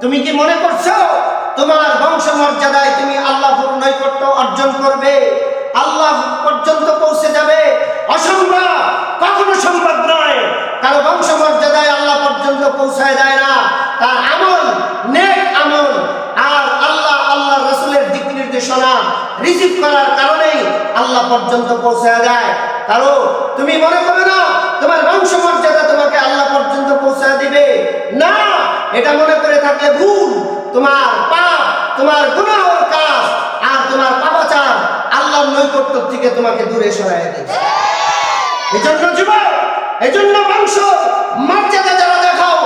তুমি কি মনে করছো তোমার বংশমর্যাদায় তুমি আল্লাহর নৈকট্য অর্জন করবে, আল্লাহ পর্যন্ত পৌঁছে যাবে? অসম্ভব, কখনো সম্ভব নয়। কারো বংশমর্যাদায় আল্লাহ পর্যন্ত পৌঁছায় দেয় না। তার আমল, নেক আমল আর আল্লাহ রাসূলের দিক নির্দেশনা রিসিভ করার কারণেই আল্লাহ পর্যন্ত পৌঁছায় দেয়। কারো তুমি মনে করো না তোমার বংশমর্যাদা তোমাকে আল্লাহ পর্যন্ত পৌঁছায় দিবে, না। এটা মনে করে থাকলে ভুল। তোমার পাপ, তোমার গুনাহের কাজ আর তোমার পাপাচার আল্লাহর নৈকট্য থেকে তোমাকে দূরে সরায় দেবে। এজন্য যুবক, এজন্য বংশ মর্যাদা যারা দেখাও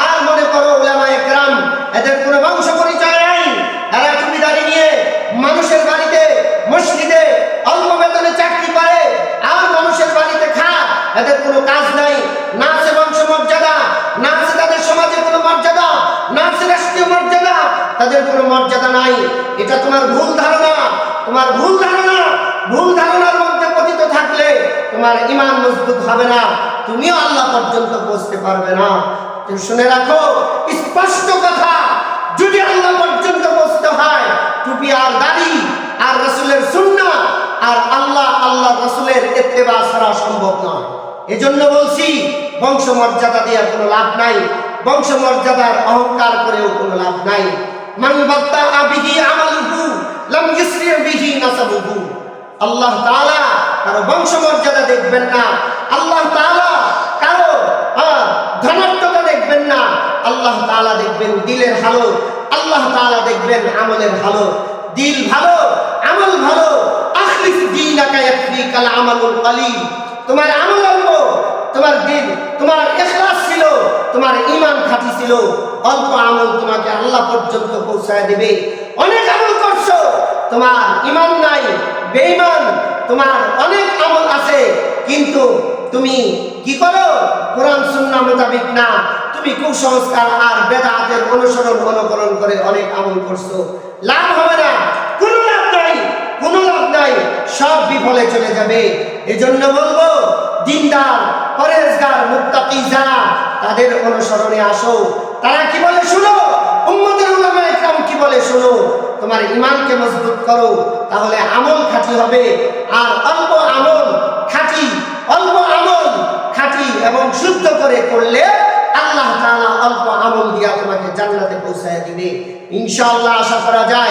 আর মনে করো উলামায়ে কেরাম এদের কোনো বংশ পরিচয় নাই, এরা টুপিদারি নিয়ে মানুষের বাড়িতে মসজিদে অল্প বেতনে চাকরি করে আর মানুষের বাড়িতে খায়, এদের কোনো কাজ নাই। না আছে বংশ মর্যাদা, না আছে তাদের সমাজে কোনো মর্যাদা, না আছে রাষ্ট্রীয় মর্যাদা, তাদের কোনো মর্যাদা নাই। এটা তোমার ভুল ধারণা, তোমার ভুল ধারণা। ভুল ধারণার মধ্যে পতিত থাকলে তোমার ঈমান মজবুত হবে না, তুমিও আল্লাহ পর্যন্ত পৌঁছতে পারবে না। শুনে রাখো, স্পষ্ট কথা, যদি আল্লাহ পর্যন্ত পৌঁছতে হয় টুপি আর দাড়ি আর রাসূলের সুন্নাহ আর আল্লাহ রাসূলের ইত্তেবা ছাড়া সম্ভব নয়। এজন্য বলছি বংশ মর্যাদা দিয়ে কোনো লাভ নাই, বংশ মর্যাদার অহংকার করেও কোনো লাভ নাই। মান বাত্তা বিহি আমালুহু লাম ইসরি বিহি নাসাবুহু। আল্লাহ তাআলা কারো বংশ মর্যাদা দেখবেন না, আল্লাহ তাআলা কারো ধনাত্মতা দেখবেন না, আল্লাহ তাআলা দেখবেন দিলের হালত, আল্লাহ তাআলা দেখবেন আমলের হালত। দিল ভালো, আমল ভালো। আখলিস দীনাকা ইয়াকফিকাল আমালুল কলিল। তোমার আমল অল্প, তোমার দিল, তোমার ইখলাস ছিল, তোমার ঈমান খাঁটি ছিল, অল্প আমল তোমাকে আল্লাহ পর্যন্ত পৌঁছায় দেবে। অনেক আমল করছো, তোমার ঈমান নাই, বেঈমান, তোমার অনেক আমল আছে কিন্তু তুমি কি করো? কোরআন সুন্নাহ মোতাবেক না, তুমি কুসংস্কার আর বেদাতের অনুকরণ করে অনেক আমল করছো। লাভ হবে না, কোনো লাভ নাই, কোনো লাভ নাই, সব বিফলে চলে যাবে। এজন্য বলবো দিনদার, পরেজগার, মুত্তাকি যারা, তাদের অনুসরণে আসো। তারা কি বলে শুনো, উম্মতের উলামায়ে কেরাম কি বলে শুনো। তোমার ঈমানকে মজবুত করো, তাহলে আমল খাঁটি হবে। আর অল্প আমল খাঁটি, অল্প আমল খাঁটি এবং শুদ্ধ করে করলে আল্লাহ তাআলা অল্প আমল দিয়া তোমাকে জান্নাতে পৌঁছায় দিবে ইনশাআল্লাহ, আশা করা যায়।